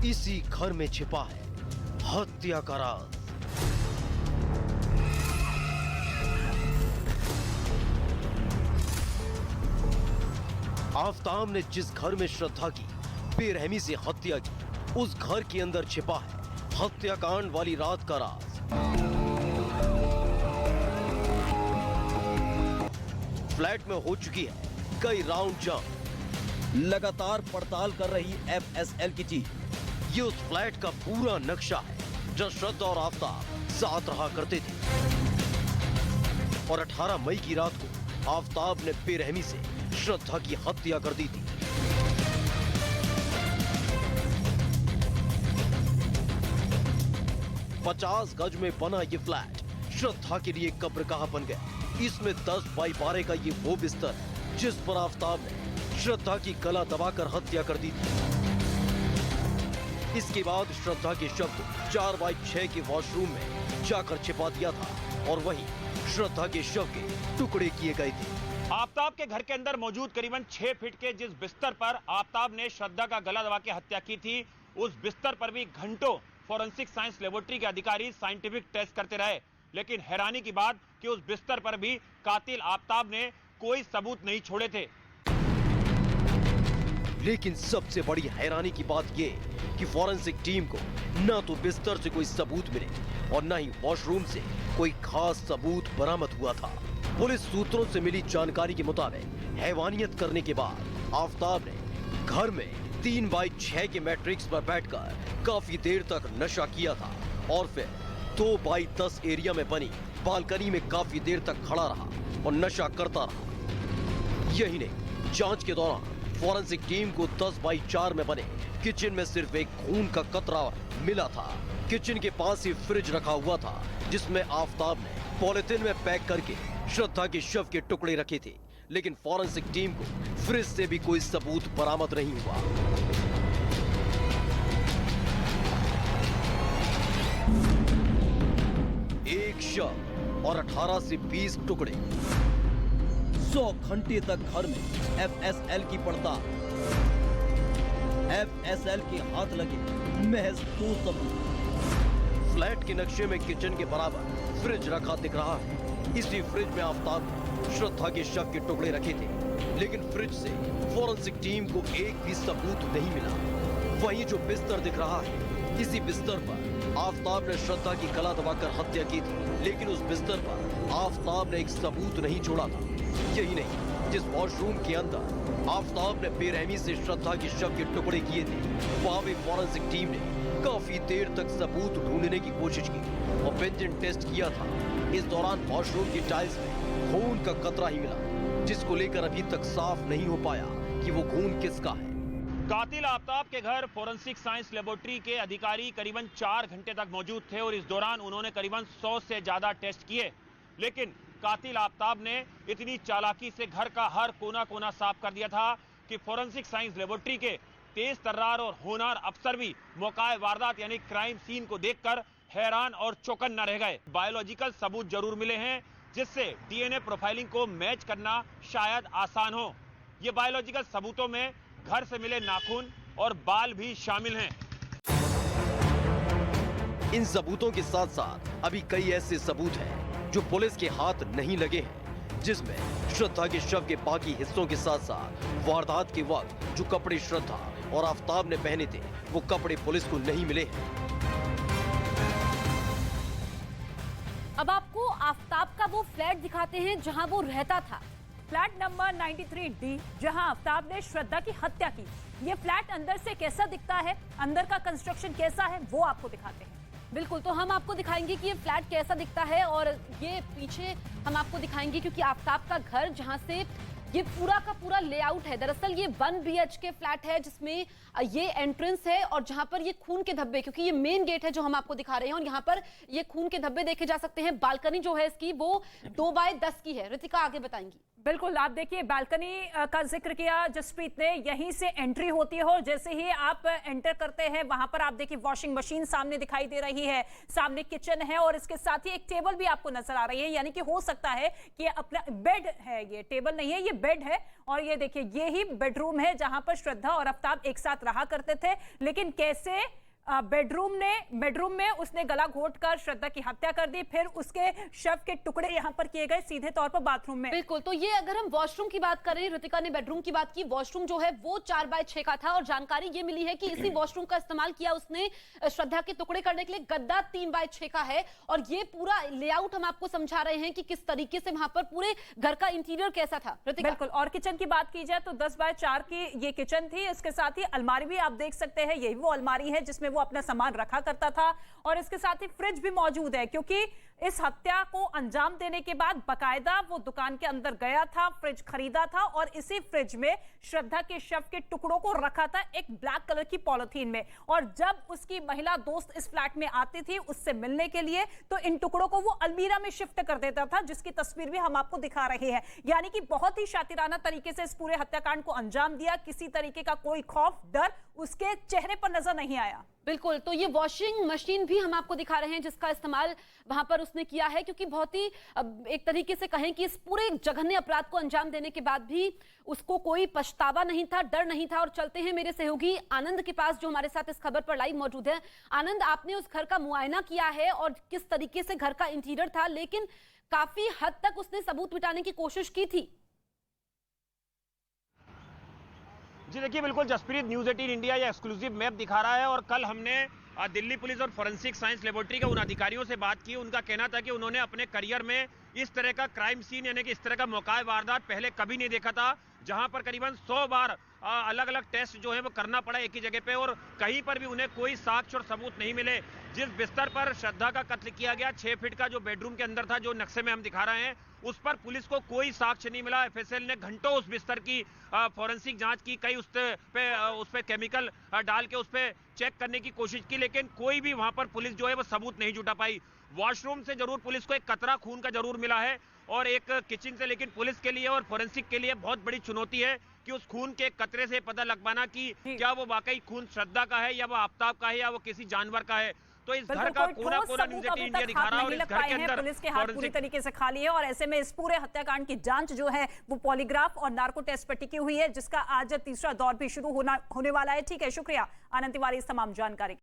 इसी घर में छिपा है हत्या का राज। आफताब ने जिस घर में श्रद्धा की बेरहमी से हत्या की, उस घर के अंदर छिपा है हत्याकांड वाली रात का राज। फ्लैट में हो चुकी है कई राउंड जंप। लगातार पड़ताल कर रही एफएसएल की टीम। ये उस फ्लैट का पूरा नक्शा है जहां श्रद्धा और आफताब साथ रहा करते थे। और 18 मई की रात को आफताब ने बेरहमी से श्रद्धा की हत्या कर दी थी। पचास गज में बना ये फ्लैट श्रद्धा के लिए कब्रगाह बन गया। इसमें 10 बाई 12 का ये वो बिस्तर है जिस पर आफताब ने श्रद्धा की गला दबाकर हत्या कर दी थी। इसके बाद श्रद्धा के शव को 4 बाई 6 के वॉशरूम में जाकर छिपा दिया था और वहीं श्रद्धा के शव के टुकड़े किए गए थे। आफताब के घर के अंदर मौजूद करीबन 6 फीट के जिस बिस्तर पर आफताब ने श्रद्धा का गला दबा के हत्या की थी, उस बिस्तर पर भी घंटों फोरेंसिक साइंस लेबोरेटरी के अधिकारी साइंटिफिक टेस्ट करते रहे, लेकिन हैरानी की बात कि उस बिस्तर पर भी कातिल आफताब ने कोई सबूत नहीं छोड़े थे। लेकिन सबसे बड़ी हैरानी की बात यह कि फोरेंसिक टीम को न तो बिस्तर से कोई सबूत मिले और न ही वॉशरूम से कोई खास सबूत बरामद हुआ था। पुलिस सूत्रों से मिली जानकारी के मुताबिक हैवानियत करने के बाद आफताब ने घर में 3 बाई 6 के मैट्रिक्स पर बैठकर काफी देर तक नशा किया था और फिर 2 बाई 10 एरिया में बनी बालकनी में काफी देर तक खड़ा रहा और नशा करता रहा। यही नहीं, जांच के दौरान फोरेंसिक टीम को 10 बाई 4 में बने किचन में सिर्फ एक खून का कतरा मिला था। किचन के पास ही फ्रिज रखा हुआ था जिसमें आफताब ने पॉलिथीन में पैक करके श्रद्धा के शव के टुकड़े रखे थे, लेकिन फोरेंसिक टीम को फ्रिज से भी कोई सबूत बरामद नहीं हुआ। एक शव और 18 से 20 टुकड़े। 100 घंटे तक घर में एफएसएल की पड़ताल। एफएसएल के हाथ लगे महज 2 सबूत। फ्लैट के नक्शे में किचन के बराबर फ्रिज रखा दिख रहा है। इसी फ्रिज में आफताब ने श्रद्धा के शव के टुकड़े रखे थे, लेकिन फ्रिज से फोरेंसिक टीम को एक भी सबूत नहीं मिला। वहीं जो बिस्तर दिख रहा है, इसी बिस्तर पर आफताब ने श्रद्धा की गला दबाकर हत्या की थी, लेकिन उस बिस्तर पर आफताब ने एक सबूत नहीं छोड़ा था। यही नहीं, जिस वॉशरूम के अंदर आफताब ने बेरहमी से श्रद्धा के शव के टुकड़े किए थे, वहां भी फोरेंसिक टीम ने काफी देर तक सबूत ढूंढने की कोशिश की और बेंजीन टेस्ट किया था। इस दौरान वॉशरूम की टाइल्स में खून का कतरा ही मिला, जिसको लेकर अभी तक साफ नहीं हो पाया कि वो खून किसका है। कातिल आफताब के घर फोरेंसिक साइंस लेबोरेटरी के अधिकारी करीबन 4 घंटे तक मौजूद थे और इस दौरान उन्होंने करीबन 100 से ज्यादा टेस्ट किए, लेकिन कातिल आफताब ने इतनी चालाकी से घर का हर कोना कोना साफ कर दिया था कि फोरेंसिक साइंस लेबोरेटरी के तेज तर्रार और होनहार अफसर भी मौकाए वारदात यानी क्राइम सीन को देखकर हैरान और चौकन्ना रह गए। बायोलॉजिकल सबूत जरूर मिले हैं जिससे डीएनए प्रोफाइलिंग को मैच करना शायद आसान हो। ये बायोलॉजिकल सबूतों में घर से मिले नाखून और बाल भी शामिल हैं। इन सबूतों के साथ साथ अभी कई ऐसे सबूत हैं जो पुलिस के हाथ नहीं लगे हैं, जिसमें श्रद्धा के शव के बाकी हिस्सों के साथ साथ वारदात के वक्त जो कपड़े श्रद्धा और आफताब ने पहने थे, वो कपड़े पुलिस को नहीं मिले हैं। अब आपको आफताब का वो फ्लैट दिखाते हैं जहां वो रहता था। फ्लैट नंबर 93D, जहां आफताब ने श्रद्धा की हत्या की। ये फ्लैट अंदर से कैसा दिखता है, अंदर का कंस्ट्रक्शन कैसा है, वो आपको दिखाते हैं। बिल्कुल, तो हम आपको दिखाएंगे कि ये फ्लैट कैसा दिखता है और ये पीछे हम आपको दिखाएंगे क्योंकि आफताब का घर जहां से ये पूरा का पूरा लेआउट है, दरअसल ये 1 BHK फ्लैट है जिसमें ये एंट्रेंस है और जहां पर ये खून के धब्बे, क्योंकि ये मेन गेट है जो हम आपको दिखा रहे हैं और यहाँ पर ये खून के धब्बे देखे जा सकते हैं। बालकनी जो है इसकी वो 2 बाय 10 की है। ऋतिका आगे बताएंगी। बिल्कुल, आप देखिए बालकनी का जिक्र किया जसप्रीत ने, यहीं से एंट्री होती है और जैसे ही आप एंटर करते हैं वहां पर आप देखिए वॉशिंग मशीन सामने दिखाई दे रही है, सामने किचन है और इसके साथ ही एक टेबल भी आपको नजर आ रही है, यानी कि हो सकता है कि अपना बेड है, ये टेबल नहीं है, ये बेड है। और ये देखिए ये ही बेडरूम है जहां पर श्रद्धा और आफ्ताब एक साथ रहा करते थे, लेकिन कैसे बेडरूम में उसने गला घोंटकर श्रद्धा की हत्या कर दी, फिर उसके शव के टुकड़े यहां पर किए गए सीधे तौर पर बाथरूम में। बिल्कुल, तो ये अगर हम वॉशरूम की बात करें, ऋतिका ने बेडरूम की बात की, वॉशरूम जो है वो 4x6 का था और जानकारी ये मिली है कि इसी वॉशरूम का इस्तेमाल किया उसने श्रद्धा के टुकड़े करने के लिए। गद्दा 3x6 का है और ये पूरा लेआउट हम आपको समझा रहे हैं कि किस तरीके से वहां पर पूरे घर का इंटीरियर कैसा था। ऋतिका, बिल्कुल, और किचन की बात की जाए तो 10x4 की ये किचन थी, इसके साथ ही अलमारी भी आप देख सकते हैं, यही वो अलमारी है जिसमें वो अपना सामान रखा करता था और इसके साथ ही फ्रिज भी मौजूद है, क्योंकि इस हत्या को अंजाम देने के बाद बकायदा वो दुकान के अंदर गया था, फ्रिज खरीदा था और इसी फ्रिज में श्रद्धा के शव के टुकड़ों को रखा था एक ब्लैक कलर की पॉलिथीन में। और जब उसकी महिला दोस्त इस फ्लैट में आती थी उससे मिलने के लिए, तो इन टुकड़ों को वो अलमीरा में शिफ्ट कर देता था, जिसकी तस्वीर भी हम आपको दिखा रहे हैं। यानी कि बहुत ही शातिराना तरीके से इस पूरे हत्याकांड को अंजाम दिया, किसी तरीके का कोई खौफ डर उसके चेहरे पर नजर नहीं आया। बिल्कुल, तो ये वॉशिंग मशीन भी हम आपको दिखा रहे हैं जिसका इस्तेमाल वहां पर उसने किया है, क्योंकि बहुत ही एक तरीके से कहें कि इस पूरे जघन्य अपराध को अंजाम देने के बाद भी उसको कोई पछतावा नहीं था, डर नहीं था। और चलते हैं मेरे सहयोगी आनंद के पास जो हमारे साथ इस खबर पर लाइव मौजूद है। आनंद, आपने उस घर का मुआयना किया है और किस तरीके से घर का इंटीरियर था, लेकिन काफी हद तक उसने सबूत मिटाने की कोशिश की थी। जी देखिए, बिल्कुल जसप्रीत, न्यूज़ 18 इंडिया ये एक्सक्लूसिव मैप दिखा रहा है और कल हमने दिल्ली पुलिस और फॉरेंसिक साइंस लेबोरेटरी के उन अधिकारियों से बात की। उनका कहना था कि उन्होंने अपने करियर में इस तरह का क्राइम सीन यानी कि इस तरह का मौका वारदात पहले कभी नहीं देखा था, जहां पर करीबन 100 बार अलग अलग टेस्ट जो है वो करना पड़ा एक ही जगह पे और कहीं पर भी उन्हें कोई साक्ष्य और सबूत नहीं मिले। जिस बिस्तर पर श्रद्धा का कत्ल किया गया, 6 फीट का जो बेडरूम के अंदर था, जो नक्शे में हम दिखा रहे हैं, उस पर पुलिस को कोई साक्ष्य नहीं मिला। एफएसएल ने घंटों उस बिस्तर की फॉरेंसिक जांच की, कई उस पे केमिकल डाल के उस पे चेक करने की कोशिश की, लेकिन कोई भी वहां पर पुलिस जो है वो सबूत नहीं जुटा पाई। वॉशरूम से जरूर पुलिस को एक कतरा खून का जरूर मिला है और एक किचन से, लेकिन पुलिस के लिए और फॉरेंसिक के लिए बहुत बड़ी चुनौती है कि उस खून के कतरे से पता लग पाना कि क्या वो वाकई खून श्रद्धा का है या वो आफ्ताब का है या वो किसी जानवर का है। तो इस घर का कोना कोना न्यूज़ 18 इंडिया दिखा रहा है और इस घर के अंदर पुलिस के हाथ पूरी तरीके से खाली है और ऐसे में इस पूरे हत्याकांड की जांच जो है वो पॉलीग्राफ और नार्को टेस्ट पर टिकी हुई है, जिसका आज तीसरा दौर भी शुरू होने वाला है। ठीक है, शुक्रिया आनंद तिवारी इस तमाम जानकारी